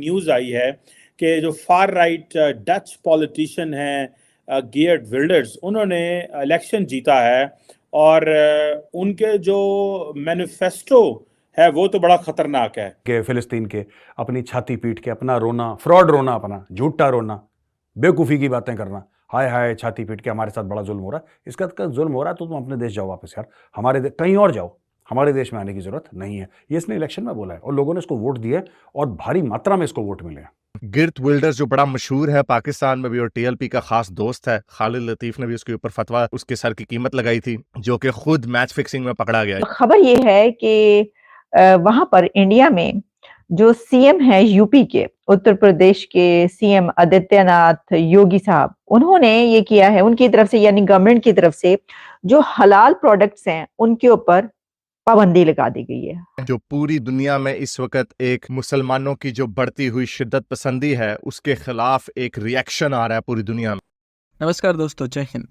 News आई है कि जो फार राइट डच पॉलिटिशियन हैं गेर्ट विल्डर्स, उन्होंने इलेक्शन जीता है और उनके जो मैनिफेस्टो है वो तो बड़ा खतरनाक है कि फिलिस्तीन के अपनी छाती पीट के अपना रोना, फ्रॉड रोना, अपना झूठा रोना, बेवकूफ़ी की बातें करना, हाय हाय छाती पीट के हमारे साथ बड़ा जुल्म हो रहा है। इसका जुल्म हो रहा है तो तुम अपने देश जाओ वापस यार, कहीं और जाओ, हमारे देश में आने की जरूरत नहीं है। ये इसने इलेक्शन में बोला है और लोगों ने इसको वोट दिए और भारी मात्रा में इसको वोट मिले हैं। गिर्ट विल्डर्स जो बड़ा मशहूर है पाकिस्तान में भी और टीएलपी का खास दोस्त है, खालिद लतीफ ने भी उसके ऊपर फतवा, उसके सर की कीमत लगाई थी, जो कि खुद मैच फिक्सिंग में पकड़ा गया है। खबर ये है कि वहां पर इंडिया में जो सीएम है यूपी के, उत्तर प्रदेश के सीएम आदित्यनाथ योगी साहब, उन्होंने ये किया है उनकी तरफ से, यानी गवर्नमेंट की तरफ से जो हलाल प्रोडक्ट्स हैं उनके ऊपर पाबंदी लगा दी गई है। जो पूरी दुनिया में इस वक्त एक मुसलमानों की जो बढ़ती हुई शिद्दत पसंदी है उसके खिलाफ एक रिएक्शन आ रहा है पूरी दुनिया में। नमस्कार दोस्तों, जय हिंद।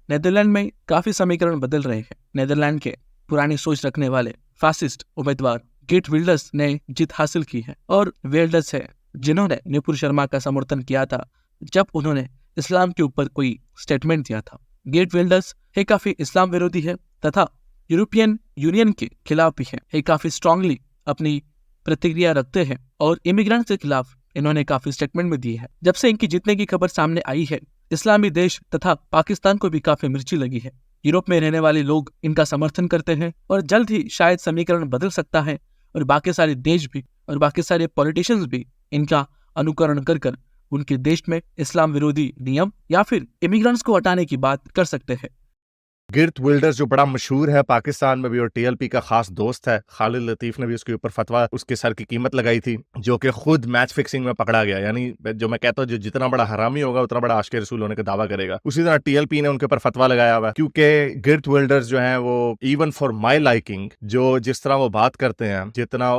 नेदरलैंड में काफी समीकरण बदल रहे हैं। नेदरलैंड के पुरानी सोच रखने वाले फासिस्ट उम्मीदवार गेर्ट विल्डर्स ने जीत हासिल की है और विल्डर्स है जिन्होंने नुपुर शर्मा का समर्थन किया था जब उन्होंने इस्लाम के ऊपर कोई स्टेटमेंट दिया था। गेर्ट विल्डर्स है काफी इस्लाम विरोधी है तथा यूरोपियन यूनियन के खिलाफ भी है काफी स्ट्रांगली अपनी प्रतिक्रिया रखते हैं और इमिग्रेंट्स के खिलाफ इन्होंने काफी स्टेटमेंट में दी है। जब से इनकी जीतने की खबर सामने आई है, इस्लामी देश तथा पाकिस्तान को भी काफी मिर्ची लगी है। यूरोप में रहने वाले लोग इनका समर्थन करते हैं और जल्द ही शायद समीकरण बदल सकता है और बाकी सारे देश भी और बाकी सारे पॉलिटिशियंस भी इनका अनुकरण कर उनके देश में इस्लाम विरोधी नियम या फिर इमिग्रेंट्स को हटाने की बात कर सकते हैं। गिर्ट विल्डर्स जो बड़ा मशहूर है पाकिस्तान में भी और टीएलपी का खास दोस्त है, खालिद लतीफ ने भी उसके ऊपर फतवा, उसके सर की कीमत लगाई थी, जो कि खुद मैच फिक्सिंग में पकड़ा गया। यानी जो मैं कहता हूँ, जो जितना बड़ा हरामी होगा उतना बड़ा आशिक रसूल होने का दावा करेगा। उसी तरह टीएलपी ने उनके ऊपर फतवा लगाया हुआ, क्योंकि गिर्ट विल्डर्स जो है वो इवन फॉर माई लाइकिंग, जो जिस तरह वो बात करते हैं,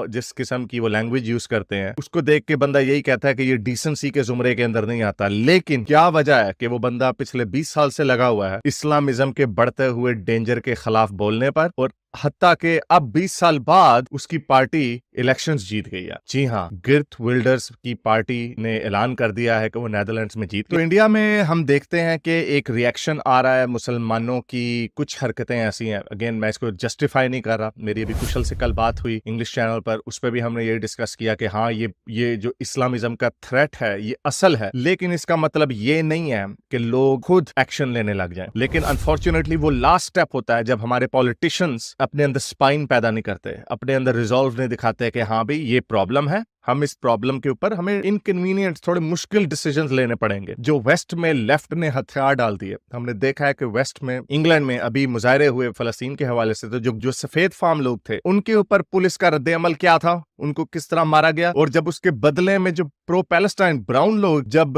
जिस किस्म की वो लैंग्वेज यूज करते हैं, उसको देख के बंदा यही कहता है कि ये डिसेंसी के जुमरे के अंदर नहीं आता। लेकिन क्या वजह है कि वो बंदा पिछले 20 साल से लगा हुआ है इस्लामिज्म के बढ़ते हुए डेंजर के खिलाफ बोलने पर, और हत्ता के अब 20 साल बाद उसकी पार्टी इलेक्शंस जीत गई है। जी हाँ, गिर्ट विल्डर्स की पार्टी ने ऐलान कर दिया है कि वो नेदरलैंड्स में जीत गई। तो इंडिया में हम देखते हैं कि एक रिएक्शन आ रहा है मुसलमानों की कुछ हरकतें ऐसी हैं। अगेन मैं इसको जस्टिफाई नहीं कर रहा, मेरी अभी कुशल से कल बात हुई इंग्लिश चैनल पर, उस पर भी हमने ये डिस्कस किया कि हाँ ये जो इस्लामिज्म का थ्रेट है ये असल है, लेकिन इसका मतलब ये नहीं है कि लोग खुद एक्शन लेने लग जाएं। लेकिन अनफॉर्चुनेटली वो लास्ट स्टेप होता है जब हमारे पॉलिटिशियंस अपने अंदर स्पाइन पैदा नहीं करते, अपने अंदर रिजॉल्व नहीं दिखाते कि हाँ भाई ये प्रॉब्लम है, हम इस प्रॉब्लम के ऊपर हमें इनकन्वीनियंट थोड़े मुश्किल डिसीजंस लेने पड़ेंगे। जो वेस्ट में लेफ्ट ने हथियार डाल दिए, हमने देखा है कि वेस्ट में, इंग्लैंड में अभी मुजाहरे हुए फलस्तीन के हवाले से, तो जो सफेद फार्म लोग थे उनके ऊपर पुलिस का रद्द अमल क्या था, उनको किस तरह मारा गया, और जब उसके बदले में जो प्रो पैलेस्टाइन ब्राउन लोग जब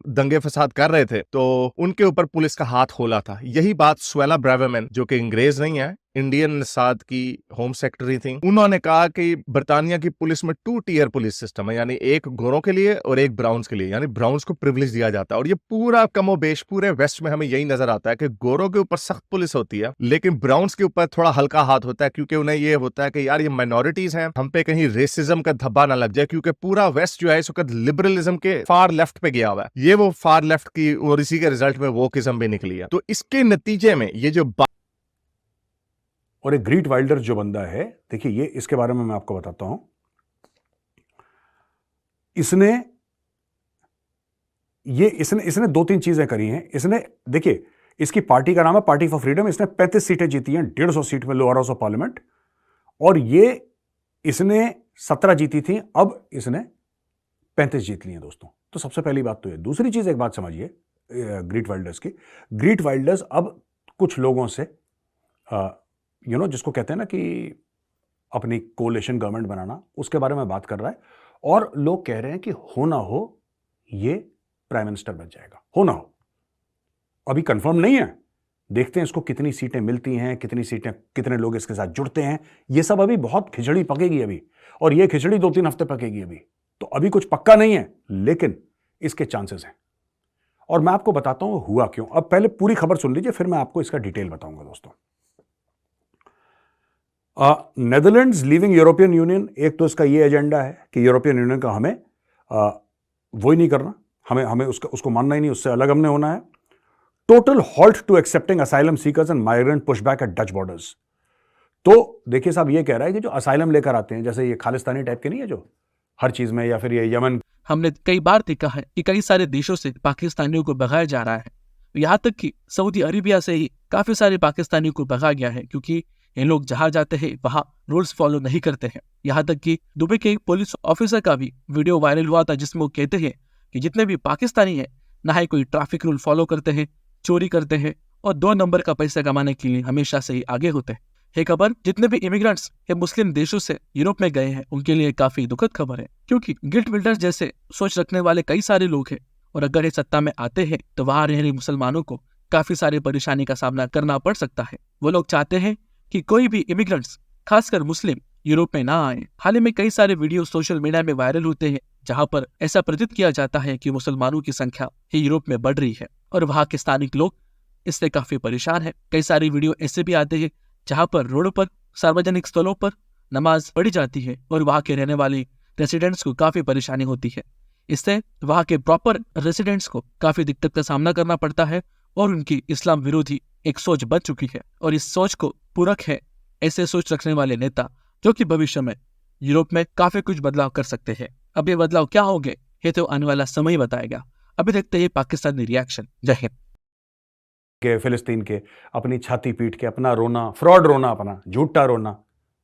दंगे फसाद कर रहे थे तो उनके ऊपर पुलिस का हाथ खोला था। यही बात सुएला ब्रेवरमैन, जो कि अंग्रेज नहीं है, इंडियन साथ की होम सेक्रेटरी थी, उन्होंने कहा कि बर्तानिया की पुलिस में 2 टियर पुलिस सिस्टम है, यानी एक गोरों के लिए और एक ब्राउन्स के लिए, यानी ब्राउन्स को प्रिविलेज दिया जाता है। और ये पूरा कमोबेश पूरे वेस्ट में हमें यही नजर आता है कि गोरों के ऊपर सख्त पुलिस होती है लेकिन ब्राउन्स के ऊपर थोड़ा हल्का हाथ होता है, क्योंकि उन्हें ये होता है कि यार ये माइनॉरिटीज हैं, हम पे कहीं रेसिज्म का धब्बा ना लग जाए, क्योंकि पूरा वेस्ट जो है इस वक्त लिबरलिज्म के फार लेफ्ट पे गया हुआ है। ये वो फार लेफ्ट की, और इसी के रिजल्ट में वो किस्म भी निकली है। तो इसके नतीजे में ये जो और एक गेर्ट विल्डर्स जो बंदा है, देखिए ये इसके बारे में मैं आपको बताता हूं। इसने 2-3 चीजें करी हैं। इसने, देखिए इसकी पार्टी का नाम है पार्टी फॉर फ्रीडम। इसने 35 सीटें जीती हैं 150 सीट में लोअर हाउस ऑफ पार्लियामेंट, और ये इसने 17 जीती थी, अब इसने 35 जीत ली हैं दोस्तों। तो सबसे पहली बात तो ये। दूसरी चीज, एक बात समझिए गेर्ट विल्डर्स की। गेर्ट विल्डर्स अब कुछ लोगों से जिसको कहते हैं ना कि अपनी कोलिशन गवर्नमेंट बनाना, उसके बारे में बात कर रहा है, और लोग कह रहे हैं कि हो ना हो ये प्राइम मिनिस्टर बन जाएगा, हो ना हो। अभी कंफर्म नहीं है, देखते हैं इसको कितनी सीटें मिलती हैं, कितने लोग इसके साथ जुड़ते हैं। ये सब अभी बहुत खिचड़ी पकेगी अभी, और ये खिचड़ी 2-3 हफ्ते पकेगी अभी, तो अभी कुछ पक्का नहीं है, लेकिन इसके चांसेस हैं। और मैं आपको बताता हूं हुआ क्यों। अब पहले पूरी खबर सुन लीजिए, फिर मैं आपको इसका डिटेल बताऊंगा दोस्तों। नेदरलैंड्स लीविंग यूरोपियन यूनियन, एक तो इसका ये एजेंडा है कि यूरोपियन यूनियन का हमें वो ही नहीं करना, हमें हमें उसको मानना ही नहीं, उससे अलग हमने होना है। Total halt to accepting asylum seekers and migrant pushback at Dutch borders. तो देखिए साहब, ये कह रहा है कि जो असाइलम लेकर आते हैं, जैसे ये खालिस्तानी टाइप के नहीं है जो हर चीज में, या फिर ये यमन, हमने कई बार देखा है कि कई सारे देशों से पाकिस्तानियों को भगाया जा रहा है। यहाँ तक कि सऊदी अरेबिया से ही काफी सारे पाकिस्तानियों को भगाया गया है, क्योंकि ये लोग जहाँ जाते हैं वहाँ रूल्स फॉलो नहीं करते हैं। यहाँ तक कि दुबई के एक पुलिस ऑफिसर का भी वीडियो वायरल हुआ था, जिसमें वो कहते हैं कि जितने भी पाकिस्तानी हैं ना ही कोई ट्रैफिक रूल फॉलो करते हैं, चोरी करते हैं और 2 नंबर का पैसा कमाने के लिए हमेशा से ही आगे होते हैं। ये खबर जितने भी इमिग्रेंट्स ये मुस्लिम देशों से यूरोप में गए हैं उनके लिए काफी दुखद खबर है, क्योंकि गिल्ट विल्डर्स जैसे सोच रखने वाले कई सारे लोग हैं, और अगर ये सत्ता में आते हैं तो वहां रह रहे मुसलमानों को काफी सारी परेशानी का सामना करना पड़ सकता है। वो लोग चाहते हैं कि कोई भी इमिग्रेंट्स, खासकर मुस्लिम, यूरोप में ना आए। हाल ही में कई सारे वीडियो सोशल मीडिया में वायरल होते हैं जहां पर ऐसा प्रतीत किया जाता है कि मुसलमानों की संख्या ही यूरोप में बढ़ रही है और वहां के स्थानिक लोग इससे काफी परेशान है। कई सारे वीडियो ऐसे भी आते हैं जहां पर रोडों पर, सार्वजनिक स्थलों पर नमाज पढ़ी जाती है और वहां के रहने वाले रेसिडेंट्स को काफी परेशानी होती है। इससे वहां के प्रॉपर रेसिडेंट्स को काफी दिक्कत का सामना करना पड़ता है और उनकी इस्लाम विरोधी एक सोच बन चुकी है, और इस सोच को पूरक है ऐसे सोच रखने वाले नेता जो कि भविष्य में यूरोप में काफी कुछ बदलाव कर सकते हैं। अब ये बदलाव क्या होंगे ये तो आने वाला समय ही बताएगा। अभी देखते हैं पाकिस्तानी रिएक्शन। जय हिंद। के फिलिस्तीन के अपनी छाती पीट के अपना रोना, फ्रॉड रोना, अपना झूठा रोना,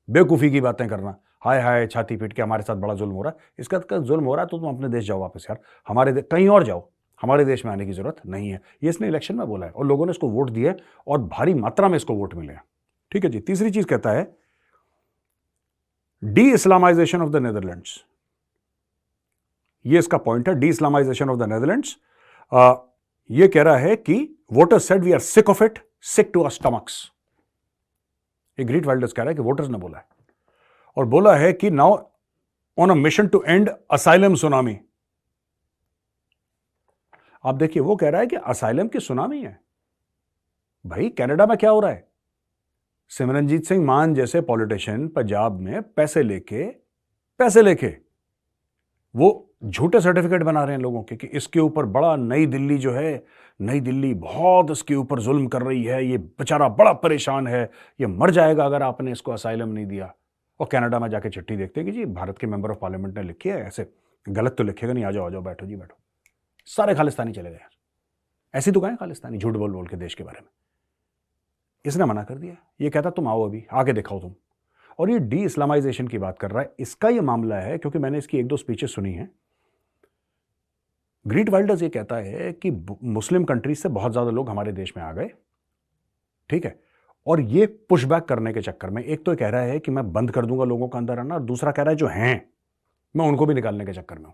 बेवकूफ़ी की बातें करना, हाय हाय छाती पीट के हमारे साथ बड़ा जुल्म हो रहा है। इसका जुल्म हो रहा है तो तुम अपने देश जाओ वापस यार, कहीं और जाओ, हमारे देश में आने की जरूरत नहीं है। ये इसने इलेक्शन में बोला है और लोगों ने इसको वोट दिए और भारी मात्रा में इसको वोट मिले हैं। ठीक है जी। तीसरी चीज कहता है de Islamisation of the Netherlands. ये इसका पॉइंट है, de Islamisation of the Netherlands. ये कह रहा है कि voters said we are sick of it, sick to our stomachs. ये ग्रीट वाइल्डर्स कह रहा है कि वोटर्स ने बोला है, और बोला है कि now on a mission to end asylum tsunami. आप देखिए, वो कह रहा है कि असाइलम की सुनामी है। भाई कनाडा में क्या हो रहा है? सिमरनजीत सिंह मान जैसे पॉलिटिशियन पंजाब में पैसे लेके वो झूठे सर्टिफिकेट बना रहे हैं लोगों के कि इसके ऊपर बड़ा, नई दिल्ली जो है, नई दिल्ली बहुत इसके ऊपर जुल्म कर रही है, ये बेचारा बड़ा परेशान है, ये मर जाएगा अगर आपने इसको असाइलम नहीं दिया। और कनाडा में जाके चिट्ठी देखते हैं कि जी भारत के मेंबर ऑफ पार्लियामेंट ने लिखी है, ऐसे गलत तो लिखेगा नहीं, आ जाओ बैठो जी बैठो। सारे खालिस्तानी चले गए यार। ऐसी तो कहें खालिस्तानी झूठ बोल बोल के देश के बारे में। इसने मना कर दिया, ये कहता तुम आओ अभी आगे दिखाओ तुम। और ये डी इस्लामाइजेशन की बात कर रहा है। इसका ये मामला है क्योंकि मैंने इसकी 1-2 स्पीचेस सुनी हैं। ग्रीट वाइल्डर्स ये कहता है कि मुस्लिम कंट्रीज से बहुत ज्यादा लोग हमारे देश में आ गए, ठीक है, और ये पुशबैक करने के चक्कर में एक तो कह रहा है कि मैं बंद कर दूंगा लोगों का अंदर आना, और दूसरा कह रहा है जो हैं मैं उनको भी निकालने के चक्कर में हूं।